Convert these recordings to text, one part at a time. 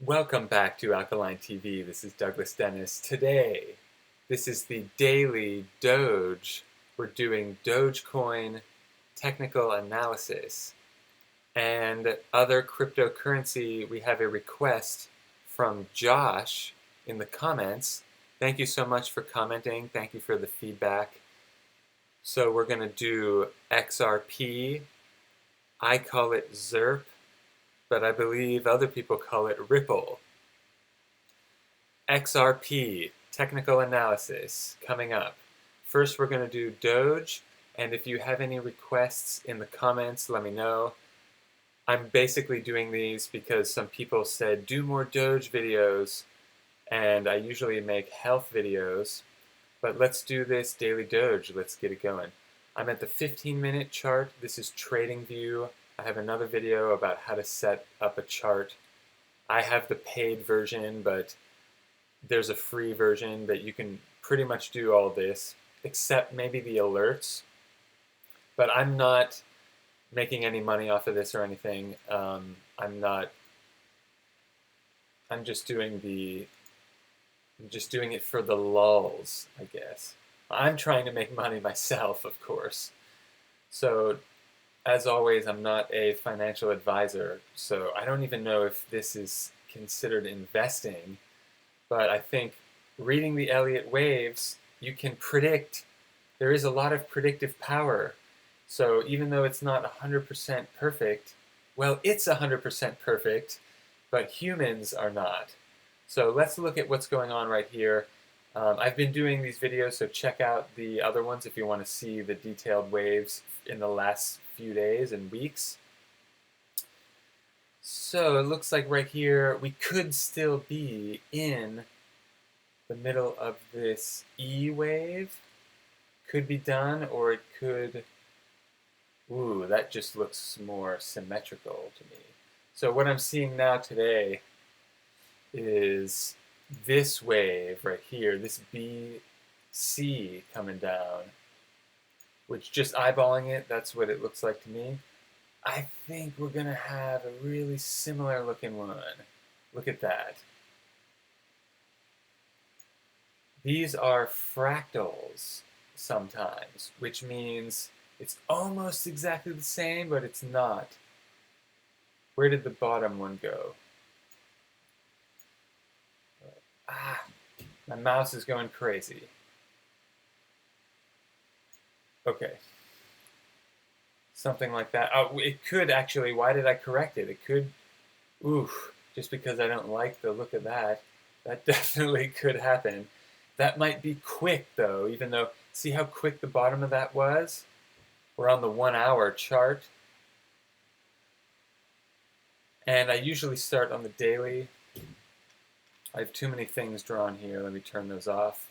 Welcome back to Alkaline TV. This is Douglas Dennis. Today, this is the daily Doge. We're doing Dogecoin technical analysis. And other cryptocurrency, we have a request from Josh in the comments. Thank you so much for commenting. Thank you for the feedback. So we're going to do XRP. I call it XRP, but I believe other people call it Ripple. XRP, technical analysis, coming up. First, we're going to do Doge, and if you have any requests in the comments, let me know. I'm basically doing these because some people said, do more Doge videos, and I usually make health videos, but let's do this daily Doge. Let's get it going. I'm at the 15-minute chart. This is TradingView. I have another video about how to set up a chart. I have the paid version, but there's a free version that you can pretty much do all this, except maybe the alerts. But I'm not making any money off of this or anything. I'm just doing it for the lulls, I guess. I'm trying to make money myself, of course. So, as always, I'm not a financial advisor, so I don't even know if this is considered investing, but I think reading the Elliott Waves, you can predict. There is a lot of predictive power. So even though it's not 100% perfect, well, it's 100% perfect, but humans are not. So let's look at what's going on right here. I've been doing these videos, so check out the other ones if you want to see the detailed waves in the last few days and weeks. So it looks like right here we could still be in the middle of this E wave. Could be done, or it could... Ooh, that just looks more symmetrical to me. So what I'm seeing now today is this wave right here, this BC coming down, which just eyeballing it, that's what it looks like to me. I think we're going to have a really similar looking one. Look at that. These are fractals sometimes, which means it's almost exactly the same, but it's not. Where did the bottom one go? My mouse is going crazy. Okay. Something like that. Oh, it could actually, why did I correct it? It could, oof, just because I don't like the look of that. That definitely could happen. That might be quick though, even though, see how quick the bottom of that was? We're on the 1 hour chart. And I usually start on the daily. I have too many things drawn here. Let me turn those off.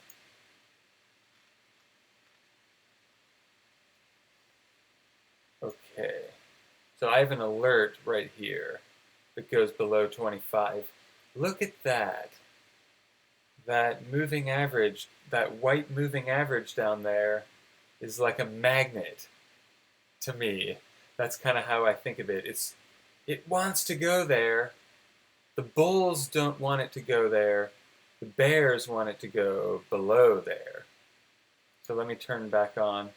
Okay. So I have an alert right here that goes below 25. Look at that. That moving average, that white moving average down there is like a magnet to me. That's kind of how I think of it. It wants to go there. The bulls don't want it to go there. The bears want it to go below there. So let me turn back on.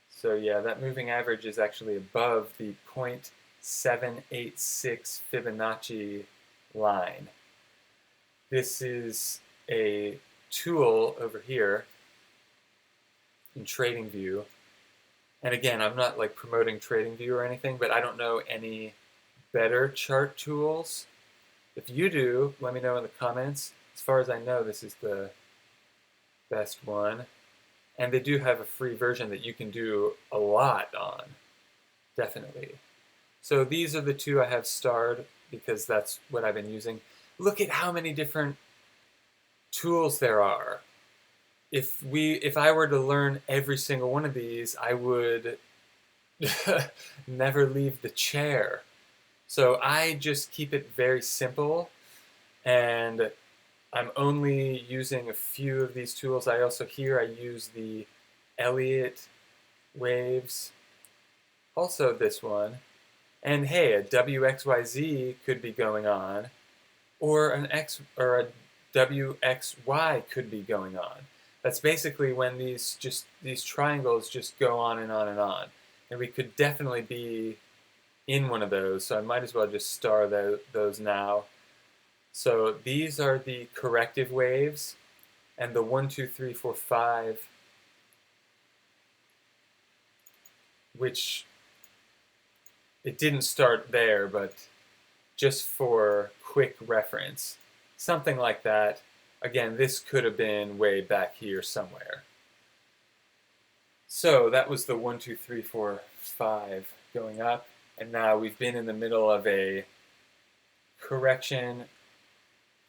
So yeah, that moving average is actually above the 0.786 Fibonacci line. This is a tool over here in TradingView. And again, I'm not like promoting TradingView or anything, but I don't know any better chart tools. If you do, let me know in the comments. As far as I know, this is the best one. And they do have a free version that you can do a lot on, definitely. So these are the two I have starred because that's what I've been using. Look at how many different tools there are. If I were to learn every single one of these, I would never leave the chair. So I just keep it very simple, and I'm only using a few of these tools. I use the Elliott Waves, also this one, and hey, a WXYZ could be going on, or an X or a WXY could be going on. That's basically when these triangles just go on and on and on. And we could definitely be in one of those, so I might as well just star those now. So these are the corrective waves, and the 1, 2, 3, 4, 5, which it didn't start there, but just for quick reference, something like that. Again, this could have been way back here somewhere. So that was the 1, 2, 3, 4, 5 going up, and now we've been in the middle of a correction,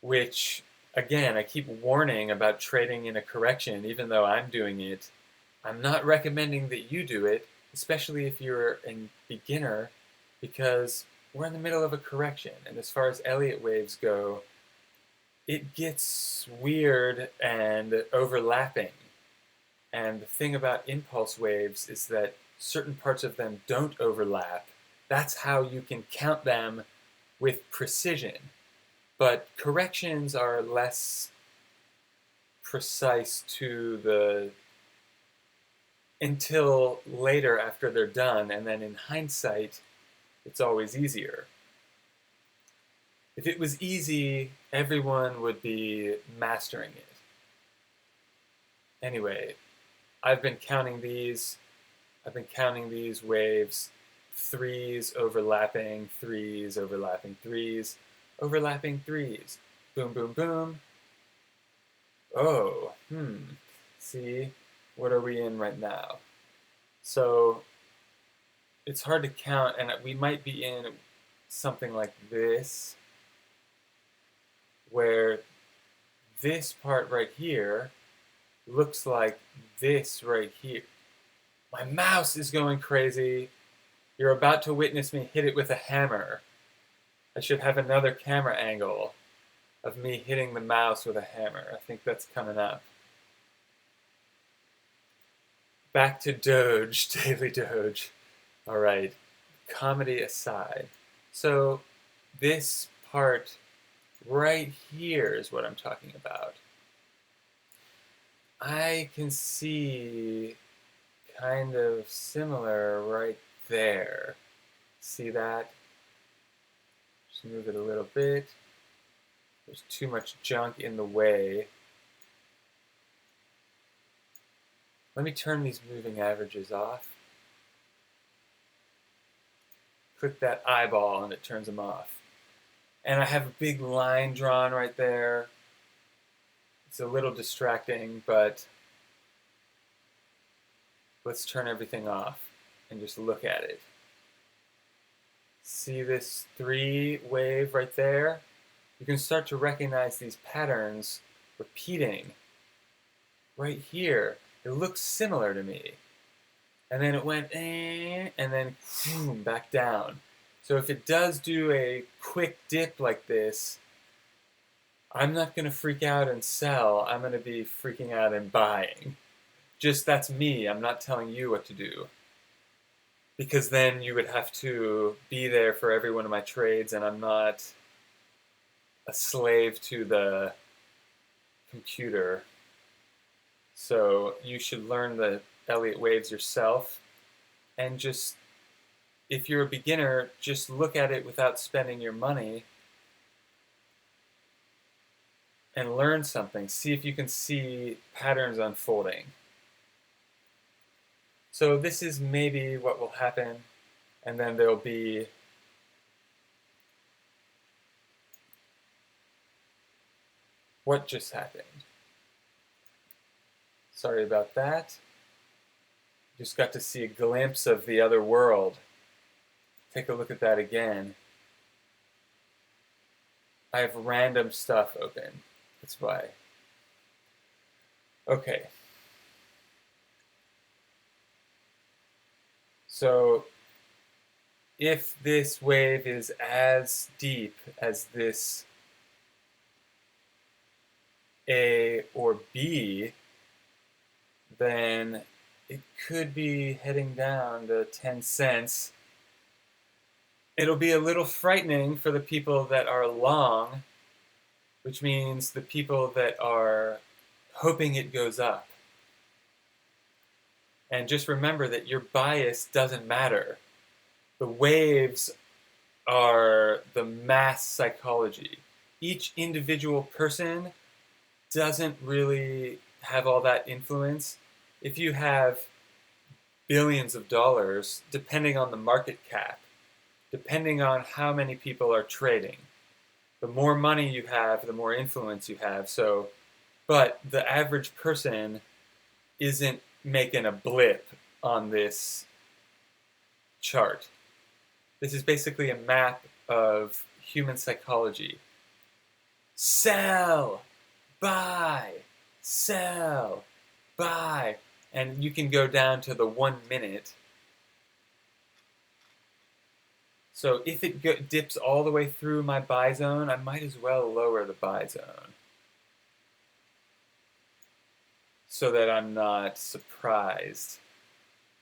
which, again, I keep warning about trading in a correction, even though I'm doing it. I'm not recommending that you do it, especially if you're a beginner, because we're in the middle of a correction, and as far as Elliott Waves go, it gets weird and overlapping. And the thing about impulse waves is that certain parts of them don't overlap. That's how you can count them with precision. But corrections are less precise until later after they're done, and then in hindsight, it's always easier. If it was easy, everyone would be mastering it. Anyway, I've been counting these waves, threes overlapping, threes overlapping, threes overlapping, threes. Boom, boom, boom. Oh, see, what are we in right now? So it's hard to count, and we might be in something like this, where this part right here looks like this right here. My mouse is going crazy. You're about to witness me hit it with a hammer. I should have another camera angle of me hitting the mouse with a hammer. I think that's coming up. Back to Doge, Daily Doge. All right, comedy aside. So this part right here is what I'm talking about. I can see kind of similar right there. See that? Just move it a little bit. There's too much junk in the way. Let me turn these moving averages off. Click that eyeball and it turns them off. And I have a big line drawn right there. It's a little distracting, but let's turn everything off and just look at it. See this 3 wave right there? You can start to recognize these patterns repeating right here. It looks similar to me. And then it went, and then boom, back down. So if it does do a quick dip like this, I'm not going to freak out and sell. I'm going to be freaking out and buying. Just that's me. I'm not telling you what to do. Because then you would have to be there for every one of my trades, and I'm not a slave to the computer. So you should learn the Elliott Waves yourself, and just, if you're a beginner, just look at it without spending your money and learn something. See if you can see patterns unfolding. So this is maybe what will happen, and then there'll be what just happened. Sorry about that. Just got to see a glimpse of the other world. Take a look at that again. I have random stuff open. That's why. Okay. So if this wave is as deep as this A or B, then it could be heading down to 10 cents. It'll be a little frightening for the people that are long, which means the people that are hoping it goes up. And just remember that your bias doesn't matter. The waves are the mass psychology. Each individual person doesn't really have all that influence. If you have billions of dollars, depending on the market cap, depending on how many people are trading, the more money you have, the more influence you have. So, but the average person isn't making a blip on this chart. This is basically a map of human psychology. Sell, buy, sell, buy. And you can go down to the 1 minute. So if it dips all the way through my buy zone, I might as well lower the buy zone so that I'm not surprised.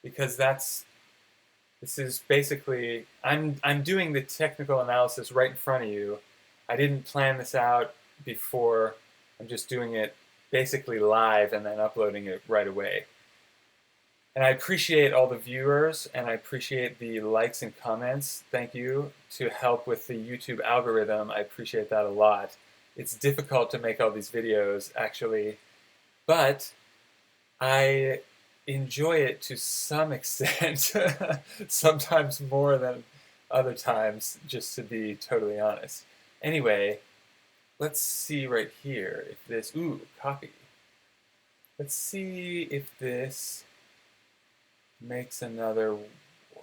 Because this is basically, I'm doing the technical analysis right in front of you. I didn't plan this out before. I'm just doing it basically live and then uploading it right away. And I appreciate all the viewers, and I appreciate the likes and comments. Thank you to help with the YouTube algorithm. I appreciate that a lot. It's difficult to make all these videos, actually, but I enjoy it to some extent, sometimes more than other times, just to be totally honest. Anyway, let's see right here if this, copy. Let's see if this makes another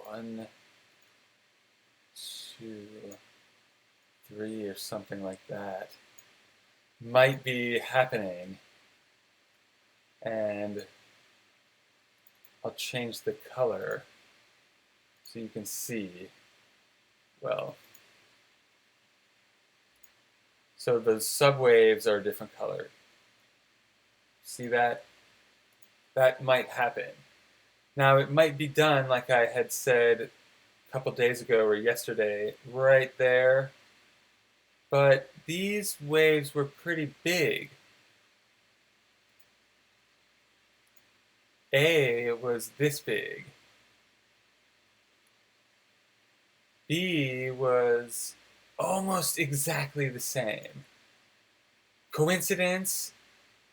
1, 2, 3 or something like that. Might be happening. And I'll change the color so you can see. Well, so the subwaves are a different color. See that? That might happen. Now, it might be done, like I had said a couple days ago or yesterday, right there. But these waves were pretty big. A was this big. B was almost exactly the same. Coincidence?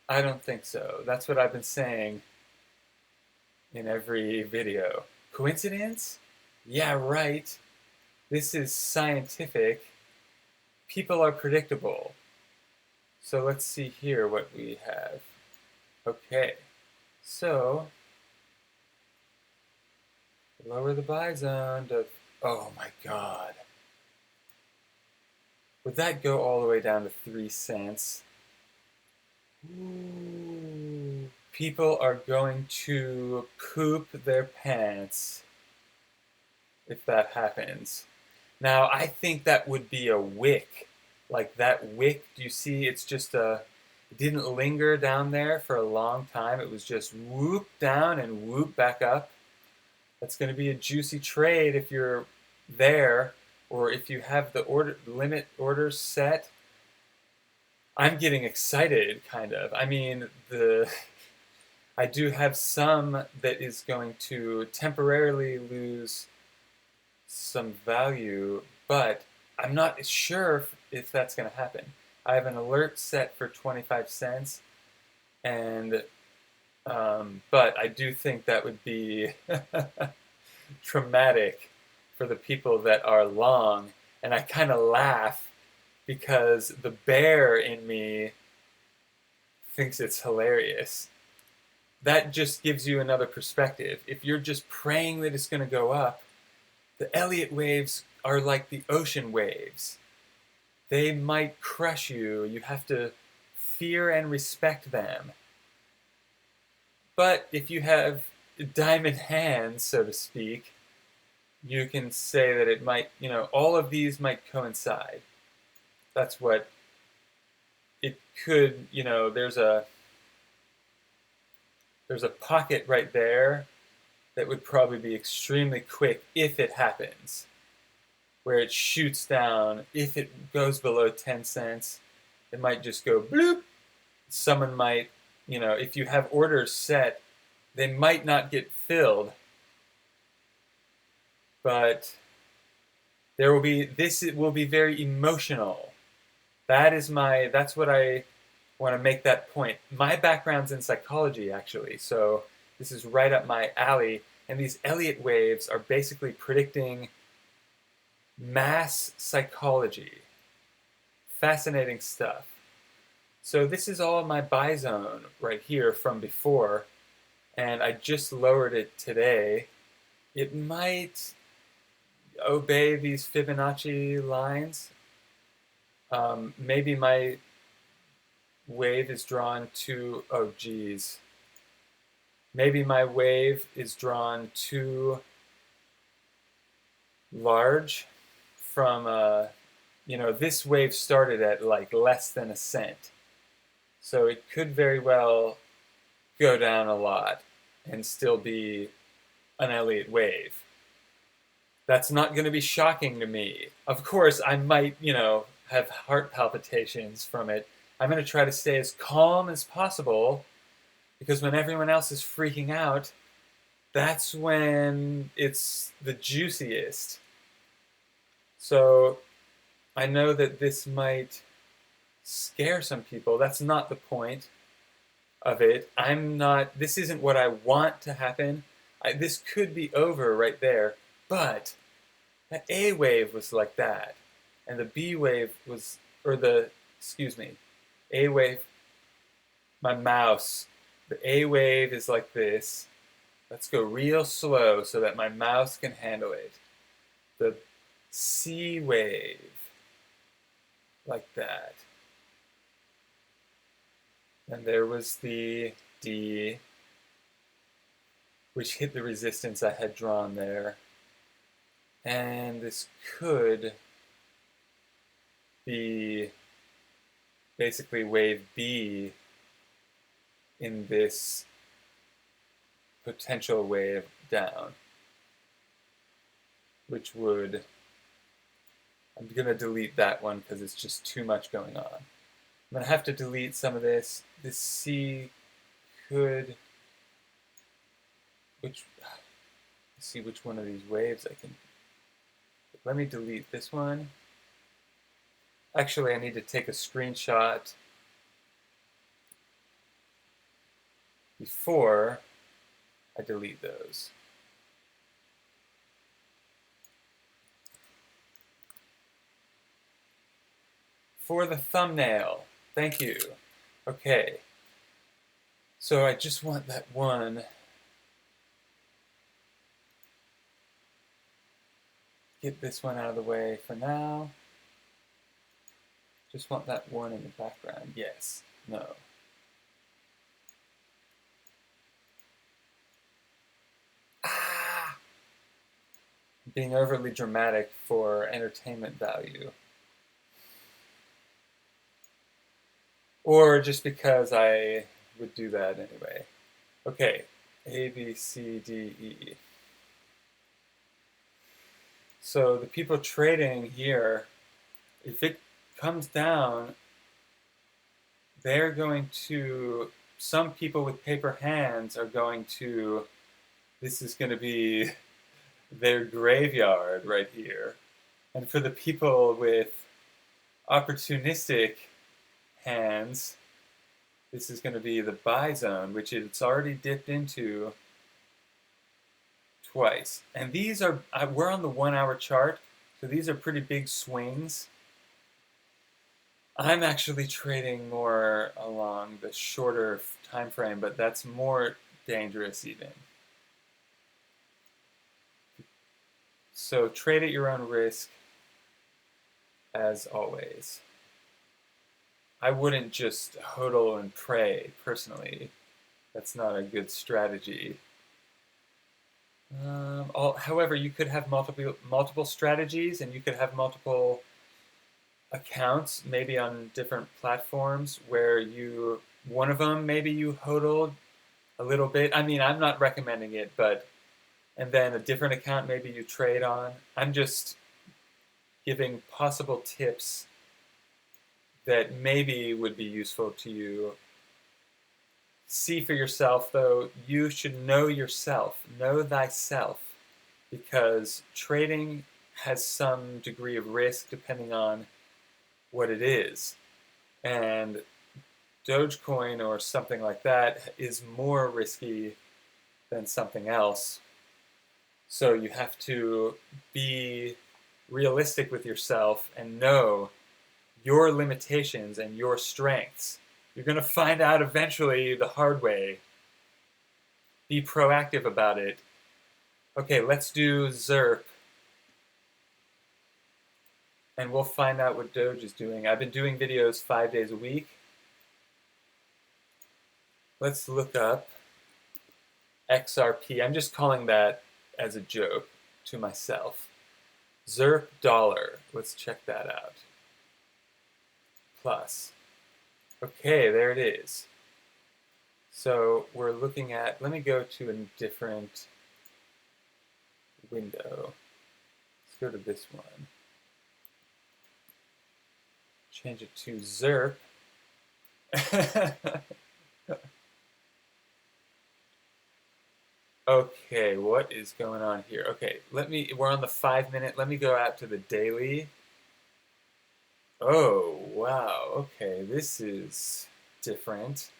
I don't think so. That's what I've been saying in every video. Coincidence? Yeah, right. This is scientific. People are predictable. So let's see here what we have. Okay, so lower the buy zone to, oh my God. Would that go all the way down to 3 cents? Ooh. People are going to poop their pants if that happens. Now, I think that would be a wick. Like that wick, do you see? It's just it didn't linger down there for a long time. It was just whoop down and whoop back up. That's going to be a juicy trade if you're there, or if you have the limit orders set. I'm getting excited, kind of. I mean, I do have some that is going to temporarily lose some value, but I'm not sure if that's going to happen. I have an alert set for 25 cents, and but I do think that would be traumatic for the people that are long, and I kind of laugh because the bear in me thinks it's hilarious. That just gives you another perspective. If you're just praying that it's going to go up, the Elliott waves are like the ocean waves. They might crush you. You have to fear and respect them. But if you have diamond hands, so to speak, you can say that it might, all of these might coincide. That's what it could, there's a pocket right there that would probably be extremely quick if it happens, where it shoots down. If it goes below 10 cents, it might just go bloop. Someone might, if you have orders set, they might not get filled, but it will be very emotional. That's what I want to make that point. My background's in psychology, actually, so this is right up my alley. And these Elliott waves are basically predicting mass psychology. Fascinating stuff. So this is all my buy zone right here from before, and I just lowered it today. It might obey these Fibonacci lines. Maybe my wave is drawn too, oh geez. Maybe my wave is drawn too large from, this wave started at like less than a cent. So it could very well go down a lot and still be an Elliott wave. That's not going to be shocking to me. Of course, I might, have heart palpitations from it. I'm going to try to stay as calm as possible, because when everyone else is freaking out, that's when it's the juiciest. So I know that this might scare some people. That's not the point of it. This isn't what I want to happen. This could be over right there, but that A wave was like that, and the B wave was, A wave, my mouse, the A wave is like this. Let's go real slow so that my mouse can handle it. The C wave, like that. And there was the D, which hit the resistance I had drawn there. And this could be basically wave B in this potential wave down, which would, I'm going to delete that one because it's just too much going on. I'm going to have to delete some of this. This C could, let's see which one of these waves I can, let me delete this one. Actually, I need to take a screenshot before I delete those. For the thumbnail, thank you. Okay, so I just want that one. Get this one out of the way for now. Just want that one in the background. Yes, no. Ah! Being overly dramatic for entertainment value. Or just because I would do that anyway. Okay, A, B, C, D, E. So the people trading here, if it comes down, they're going to, some people with paper hands are going to, this is going to be their graveyard right here. And for the people with opportunistic hands, this is going to be the buy zone, which it's already dipped into twice. And these are, we're on the 1 hour chart, so these are pretty big swings. I'm actually trading more along the shorter time frame, but that's more dangerous even. So trade at your own risk, as always. I wouldn't just hodl and pray, personally. That's not a good strategy. However, you could have multiple strategies, and you could have multiple accounts, maybe on different platforms, where one of them, maybe you hodled a little bit. I mean, I'm not recommending it, but, and then a different account maybe you trade on. I'm just giving possible tips that maybe would be useful to you. See for yourself, though, you should know yourself, know thyself, because trading has some degree of risk depending on what it is. And Dogecoin or something like that is more risky than something else. So you have to be realistic with yourself and know your limitations and your strengths. You're going to find out eventually the hard way. Be proactive about it. Okay, let's do XRP. And we'll find out what Doge is doing. I've been doing videos 5 days a week. Let's look up XRP. I'm just calling that as a joke to myself. XRP dollar. Let's check that out. Plus. Okay, there it is. So we're looking at, let me go to a different window. Let's go to this one. Change it to XRP. Okay, what is going on here? Okay, we're on the 5 minute, let me go out to the daily. Oh, wow, okay, this is different.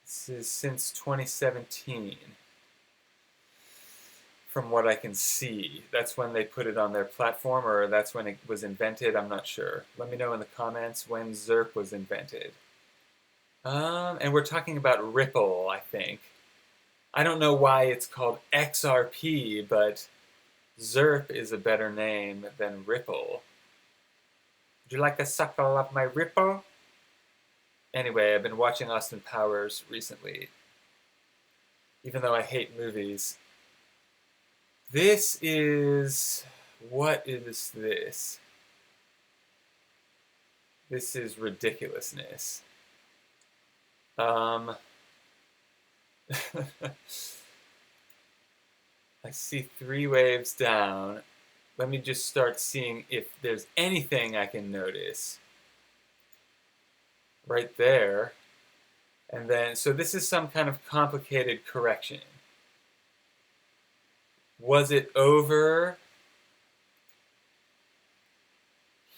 This is since 2017, from what I can see. That's when they put it on their platform, or that's when it was invented, I'm not sure. Let me know in the comments when XRP was invented. And we're talking about Ripple, I think. I don't know why it's called XRP, but XRP is a better name than Ripple. Would you like a suckle of my Ripple? Anyway, I've been watching Austin Powers recently, even though I hate movies. This is... what is this? This is ridiculousness. I see 3 waves down. Let me just start seeing if there's anything I can notice. Right there. And then, so this is some kind of complicated correction. Was it over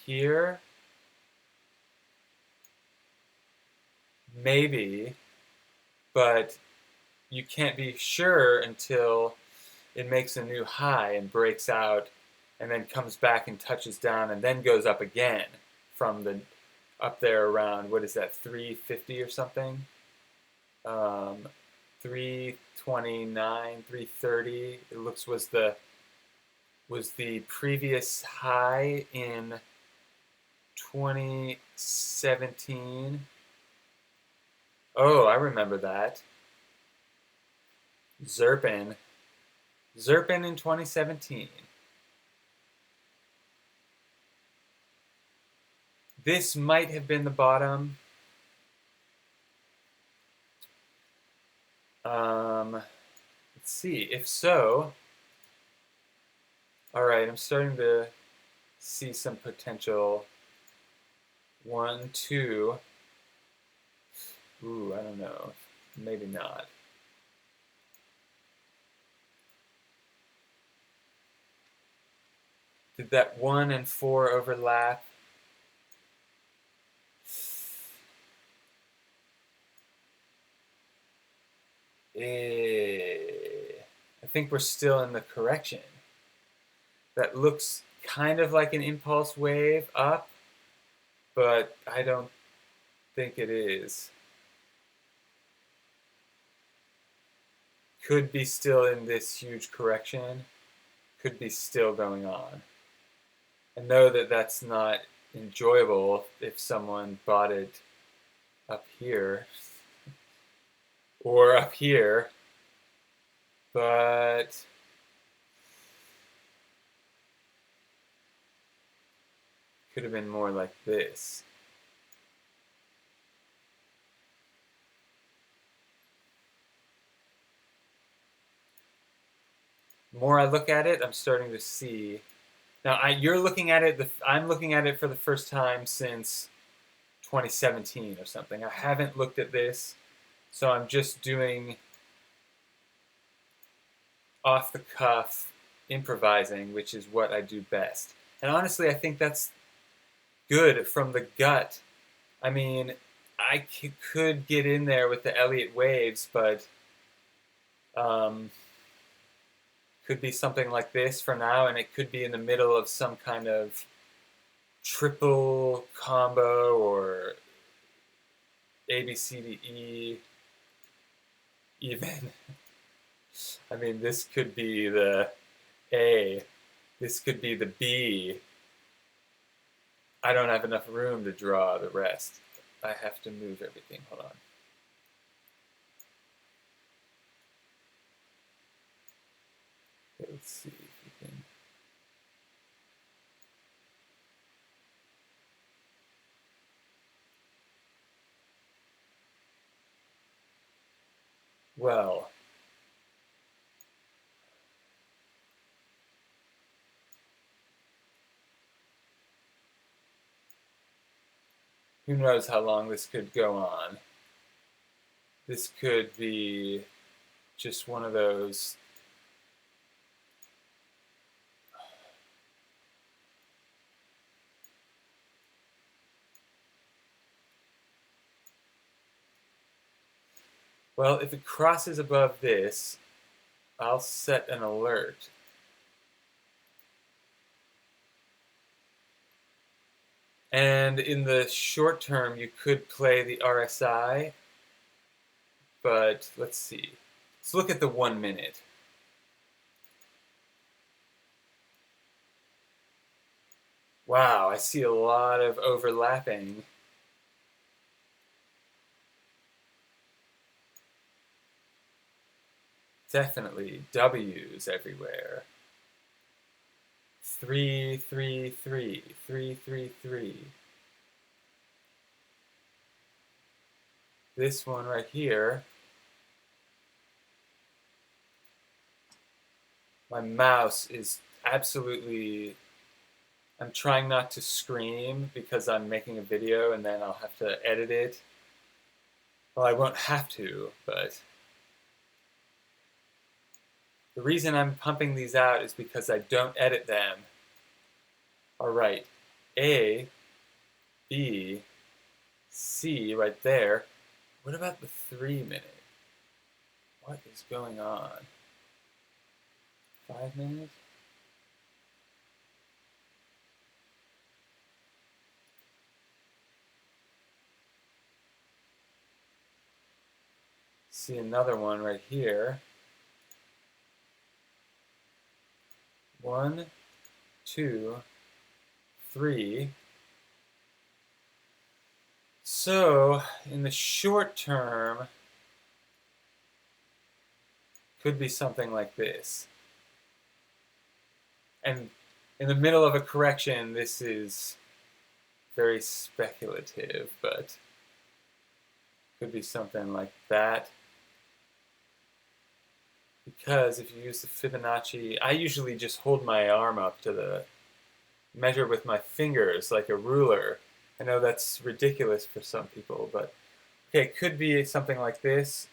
here? Maybe, but you can't be sure until it makes a new high and breaks out and then comes back and touches down and then goes up again from the up there around, what is that, 350 or something? 329, 330. It looks was the previous high in 2017. Oh, I remember that. XRP in 2017. This might have been the bottom. Let's see. If so, all right, I'm starting to see some potential. 1, 2. Ooh, I don't know. Maybe not. Did that 1 and 4 overlap? I think we're still in the correction. That looks kind of like an impulse wave up, but I don't think it is. Could be still in this huge correction. Could be still going on. I know that that's not enjoyable if someone bought it up here or up here, but could have been more like this. The more I look at it, I'm starting to see Now you're looking at it. I'm looking at it for the first time since 2017 or something. I haven't looked at this, so I'm just doing off the cuff improvising, which is what I do best. And honestly, I think that's good from the gut. I mean, I could get in there with the Elliott Waves, but could be something like this for now, and it could be in the middle of some kind of triple combo or A, B, C, D, E, even. I mean, this could be the A, this could be the B. I don't have enough room to draw the rest. I have to move everything. Hold on. Okay, let's see if we can. Well, who knows how long this could go on. This could be just one of those well, if it crosses above this, I'll set an alert. And in the short term, you could play the RSI, but let's see. Let's look at the 1 minute. Wow, I see a lot of overlapping. Definitely W's everywhere. 3, 3, 3, 3, 3, 3. This one right here. My mouse is absolutely. I'm trying not to scream because I'm making a video and then I'll have to edit it. Well, I won't have to, but the reason I'm pumping these out is because I don't edit them. All right, A, B, C right there. What about the 3 minute? What is going on? 5 minutes? See another one right here. 1, 2, 3. So in the short term, could be something like this. And in the middle of a correction, this is very speculative, but could be something like that. Because if you use the Fibonacci, I usually just hold my arm up to the measure with my fingers like a ruler. I know that's ridiculous for some people, but okay, it could be something like this.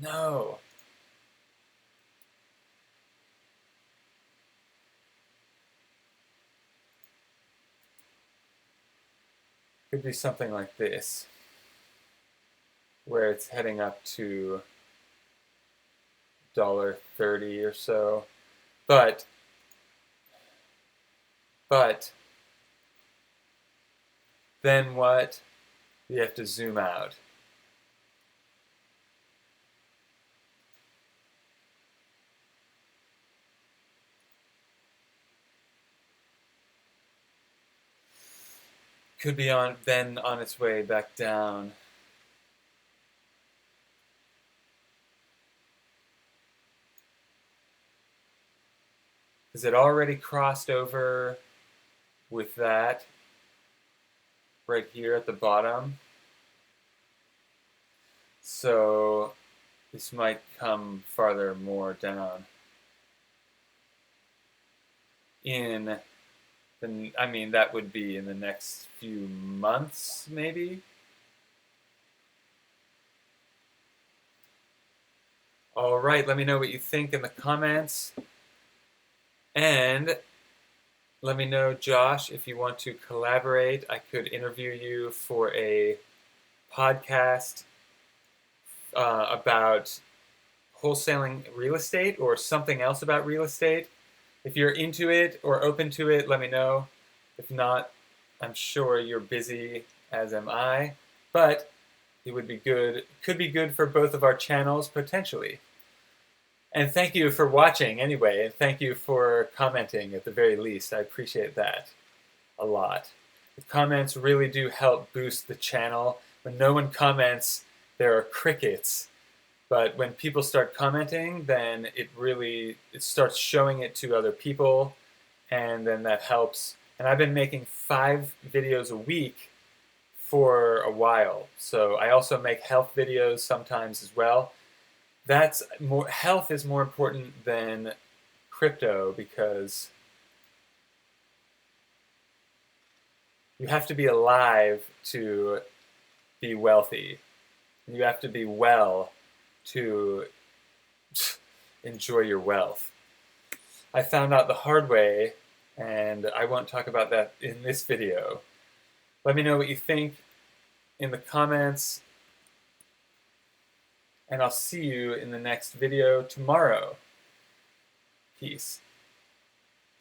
No. Could be something like this, where it's heading up to $1.30 or so. But then what? You have to zoom out. Could be on its way back down. Is it already crossed over with that right here at the bottom? So this might come farther more down. in the, I mean, that would be in the next few months, maybe. All right, let me know what you think in the comments. And let me know, Josh, if you want to collaborate. I could interview you for a podcast about wholesaling real estate or something else about real estate. If you're into it or open to it, let me know. If not, I'm sure you're busy, as am I. But it would be good, could be good for both of our channels potentially. And thank you for watching anyway, and thank you for commenting at the very least. I appreciate that a lot. The comments really do help boost the channel. When no one comments, there are crickets. But when people start commenting, then it starts showing it to other people, and then that helps. And I've been making 5 videos a week for a while. So I also make health videos sometimes as well. Health is more important than crypto because you have to be alive to be wealthy. You have to be well to enjoy your wealth. I found out the hard way, and I won't talk about that in this video. Let me know what you think in the comments, and I'll see you in the next video tomorrow. Peace.